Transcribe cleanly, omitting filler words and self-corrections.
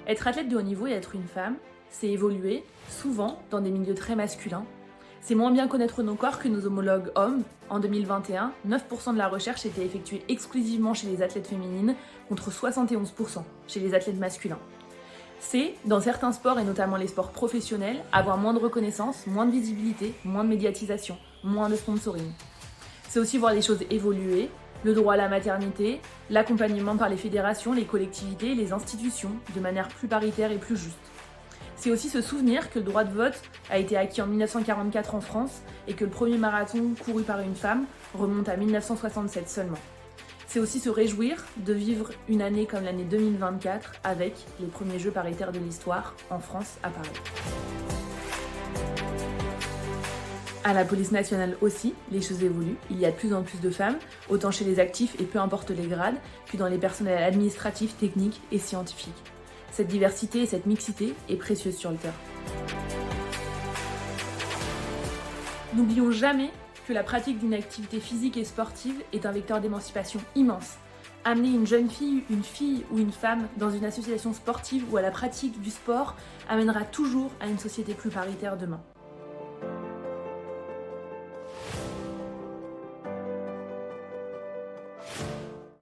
Être athlète de haut niveau et être une femme, c'est évoluer, souvent dans des milieux très masculins. C'est moins bien connaître nos corps que nos homologues hommes. En 2021, 9% de la recherche était effectuée exclusivement chez les athlètes féminines, contre 71% chez les athlètes masculins. C'est, dans certains sports et notamment les sports professionnels, avoir moins de reconnaissance, moins de visibilité, moins de médiatisation, moins de sponsoring. C'est aussi voir les choses évoluer, le droit à la maternité, l'accompagnement par les fédérations, les collectivités et les institutions de manière plus paritaire et plus juste. C'est aussi se souvenir que le droit de vote a été acquis en 1944 en France et que le premier marathon couru par une femme remonte à 1967 seulement. C'est aussi se réjouir de vivre une année comme l'année 2024 avec les premiers Jeux paritaires de l'histoire en France à Paris. À la police nationale aussi, les choses évoluent. Il y a de plus en plus de femmes, autant chez les actifs et peu importe les grades, que dans les personnels administratifs, techniques et scientifiques. Cette diversité et cette mixité est précieuse sur le terrain. N'oublions jamais que la pratique d'une activité physique et sportive est un vecteur d'émancipation immense. Amener une jeune fille, une fille ou une femme dans une association sportive ou à la pratique du sport amènera toujours à une société plus paritaire demain.